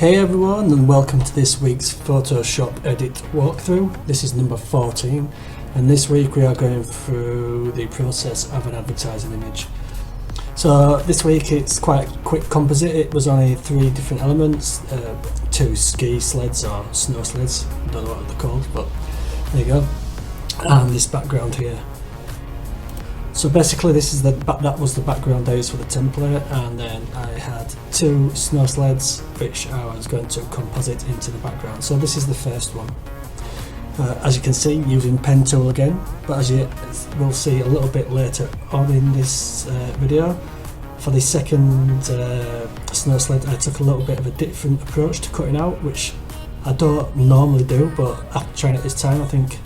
Hey everyone, and welcome to this week's Photoshop edit walkthrough. This is number 14, and this week we are going through the process of an advertising image. So this week it's quite a quick composite. It was only 3 different elements, 2 ski sleds or snow sleds, don't know what they're called, but there you go, and this background here. So basically this is that was the background I used for the template, and then I had 2 snow sleds which I was going to composite into the background. So this is the first one. As you can see, using pen tool again, but as you will see a little bit later on in this video, for the second snow sled I took a little bit of a different approach to cutting out, which I don't normally do, but after trying it this time I think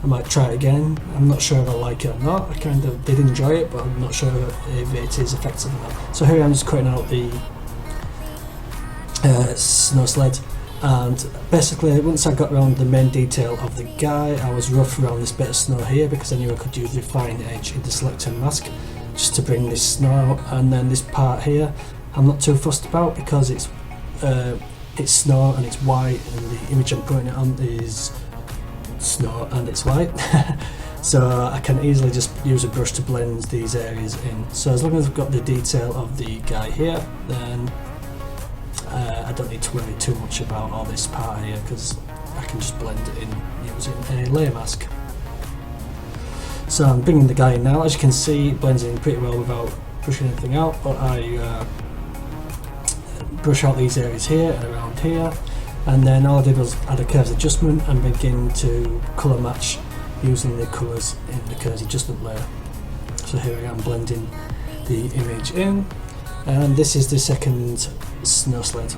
I might try it again. I'm not sure if I like it or not. I kind of did enjoy it, but I'm not sure if it is effective or not. So here I'm just cutting out the snow sled, and basically once I got around the main detail of the guy, I was rough around this bit of snow here because I knew I could use the refined edge in the select and mask just to bring this snow out. And then this part here I'm not too fussed about because it's snow and it's white, and the image I'm putting it on is snow and it's white. So I can easily just use a brush to blend these areas in. So as long as I've got the detail of the guy here, then I don't need to worry too much about all this part here because I can just blend it in using a layer mask. So I'm bringing the guy in now. As you can see, it blends in pretty well without brushing anything out, but I brush out these areas here and around here. And then all I did was add a curves adjustment and begin to colour match using the colours in the curves adjustment layer. So here I am blending the image in, and this is the second snow sled.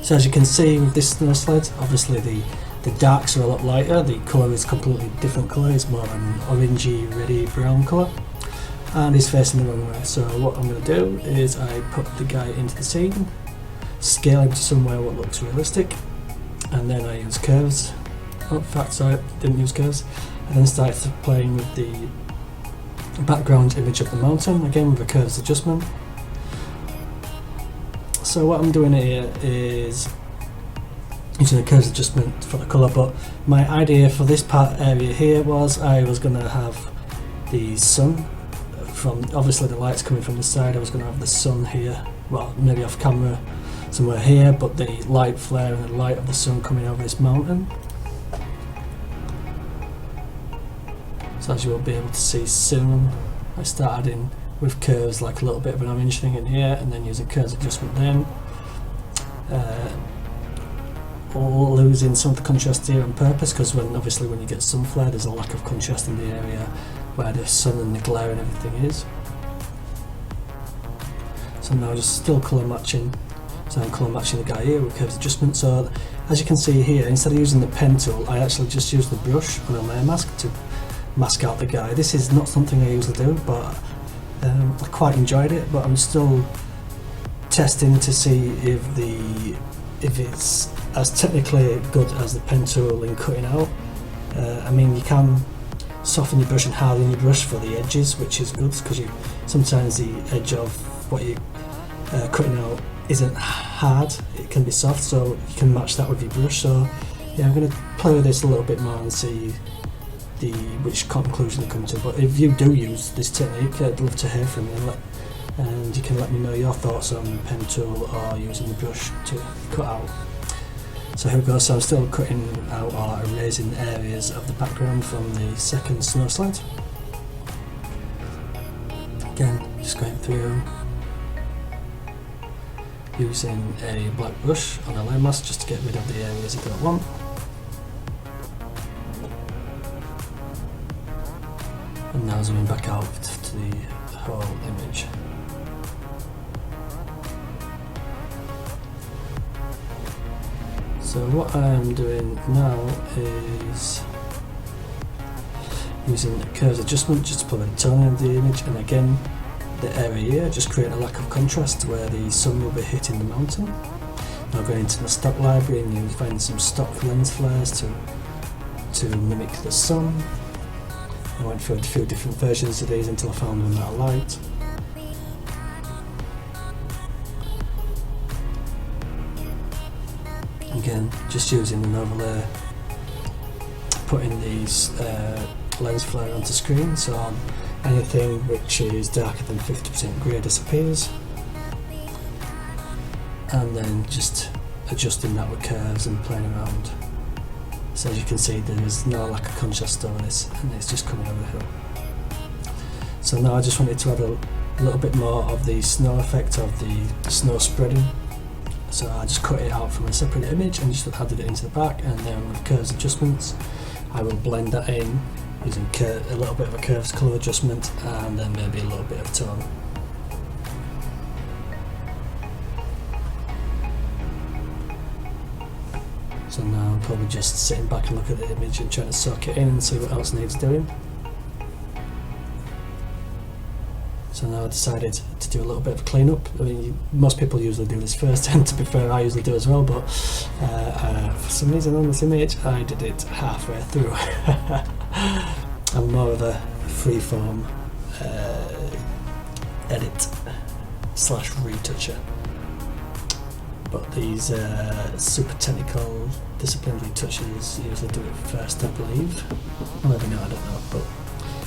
So as you can see with this snow sled, obviously the darks are a lot lighter, the colour is completely different colour, it's more of an orangey, reddy brown colour, and it's facing the wrong way. So what I'm going to do is I put the guy into the scene, scale him to somewhere what looks realistic, and then I use curves. Oh, in fact, sorry, didn't use curves. I then started playing with the background image of the mountain, again with a curves adjustment. So what I'm doing here is using a curves adjustment for the colour, but my idea for this part area here was I was going to have the sun from, obviously the light's coming from the side, I was going to have the sun here, well maybe off camera somewhere here, but the light flare and the light of the sun coming over this mountain. So as you will be able to see soon, I started in with curves like a little bit of an orange thing in here, and then using curves adjustment then. Losing some of the contrast here on purpose, because obviously when you get sun flare there's a lack of contrast in the area where the sun and the glare and everything is. So now just still colour matching. So I'm colour matching the guy here with curves adjustment. So as you can see here, instead of using the pen tool, I actually just use the brush on a layer mask to mask out the guy. This is not something I usually do, but I quite enjoyed it, but I'm still testing to see if it's as technically good as the pen tool in cutting out. I mean, you can soften your brush and harden your brush for the edges, which is good because sometimes the edge of what you're cutting out isn't hard, it can be soft, so you can match that with your brush. So yeah, I'm going to play with this a little bit more and see which conclusion I come to. But if you do use this technique, I'd love to hear from you, and you can let me know your thoughts on the pen tool or using the brush to cut out. So here we go. So I'm still cutting out or erasing areas of the background from the second snow sled. Again, just going through using a black brush on a layer mask just to get rid of the areas I don't want. And now zooming back out to the whole image. So what I'm doing now is using the curves adjustment just to put the tone of the image, and again the area here, just create a lack of contrast where the sun will be hitting the mountain. Now going into the stock library and you find some stock lens flares to mimic the sun. I went through a few different versions of these until I found one that I liked. Again, just using an overlay, putting these lens flare onto screen, so anything which is darker than 50% grey disappears, and then just adjusting that with curves and playing around. So as you can see, there is no lack of contrast over this, and it's just coming over the hill. So now I just wanted to add a little bit more of the snow effect of the snow spreading. So I just cut it out from a separate image and just added it into the back, and then with curves adjustments I will blend that in using a little bit of a curves colour adjustment, and then maybe a little bit of tone. So now I'm probably just sitting back and look at the image and trying to soak it in and see what else needs doing. So now I decided to do a little bit of cleanup. I mean, most people usually do this first, and to be fair, I usually do as well, but for some reason on this image I did it halfway through. I'm more of a freeform edit / retoucher. But these super technical disciplinary touches usually do it first, I believe. Or maybe not, I don't know, but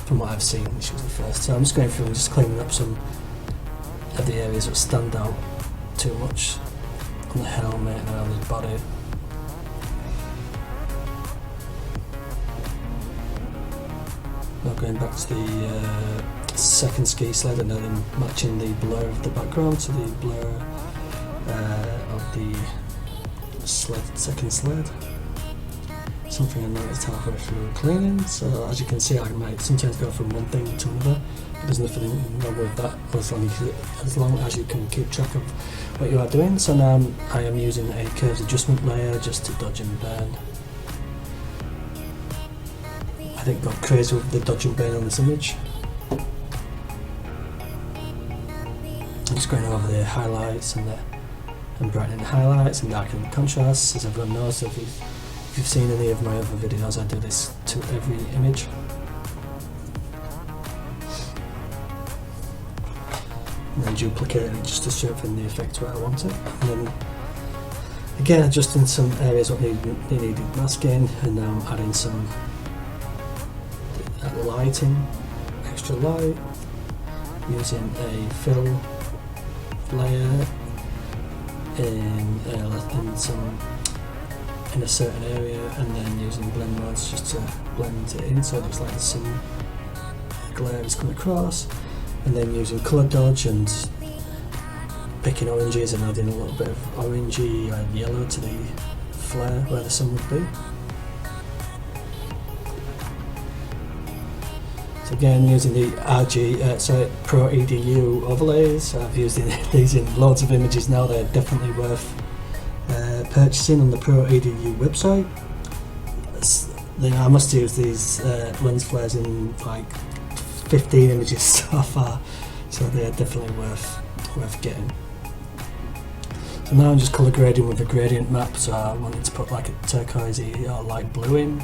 from what I've seen, it's usually first. So I'm just going through and just cleaning up some of the areas that stand out too much on the helmet and around the body. Now going back to the second ski sled, and then matching the blur of the background to the blur of the second sled. Something I noticed halfway through cleaning. So as you can see, I might sometimes go from one thing to another. There's nothing wrong with that as long as you can keep track of what you are doing. So now I am using a curves adjustment layer just to dodge and burn. I think got crazy with the dodge and burn on this image. I'm just going over the highlights and brightening the highlights and darkening the contrasts. As everyone knows, if you've seen any of my other videos, I do this to every image. And then duplicating it just to strengthen the effect where I want it. And then again, adjusting some areas that needed masking, and now I'm adding some lighting, extra light, using a fill layer in a certain area, and then using blend modes just to blend it in so it looks like there's some glare is coming across, and then using colour dodge and picking oranges and adding a little bit of orangey and yellow to the flare where the sun would be. So again, using the Pro EDU overlays. I've used these in loads of images now. They're definitely worth purchasing on the Pro EDU website. I must use these lens flares in like 15 images so far, so they are definitely worth getting. So now I'm just colour grading with a gradient map. So I wanted to put like a turquoisey or light blue in,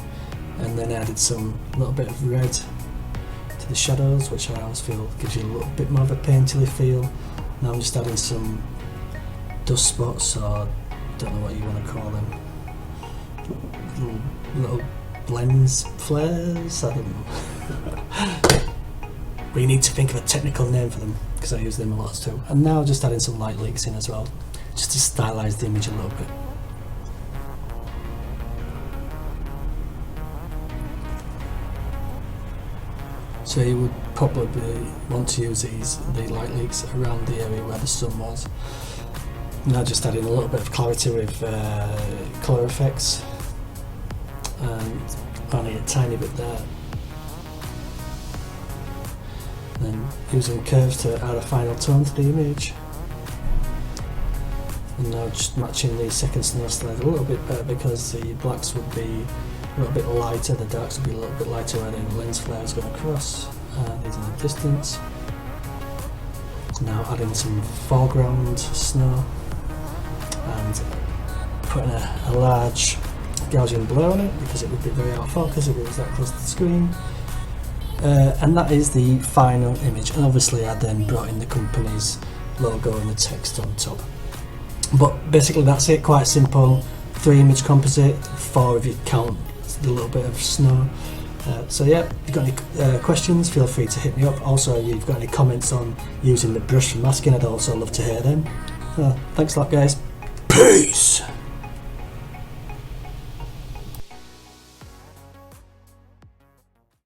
and then added some little bit of red to the shadows, which I always feel gives you a little bit more of a painterly feel. Now I'm just adding some dust spots, or don't know what you want to call them, little blends, flares, I don't know. We need to think of a technical name for them, because I use them a lot too. And now just adding some light leaks in as well, just to stylise the image a little bit. So you would probably want to use the light leaks around the area where the sun was. Now just adding a little bit of clarity with colour effects, and only a tiny bit there. Then using curves to add a final tone to the image. And now just matching the second snow sled a little bit better, because the blacks would be a little bit lighter, the darks would be a little bit lighter where the lens flare is going across. These in the distance. Now adding some foreground snow and putting a large Gaussian blur on it, because it would be very out of focus if it was that close to the screen. And that is the final image, and obviously I then brought in the company's logo and the text on top. But basically that's it, quite simple, 3 image composite, 4 if you count the little bit of snow. So yeah, if you've got any questions, feel free to hit me up. Also, if you've got any comments on using the brush for masking, I'd also love to hear them. Thanks a lot, guys. Peace!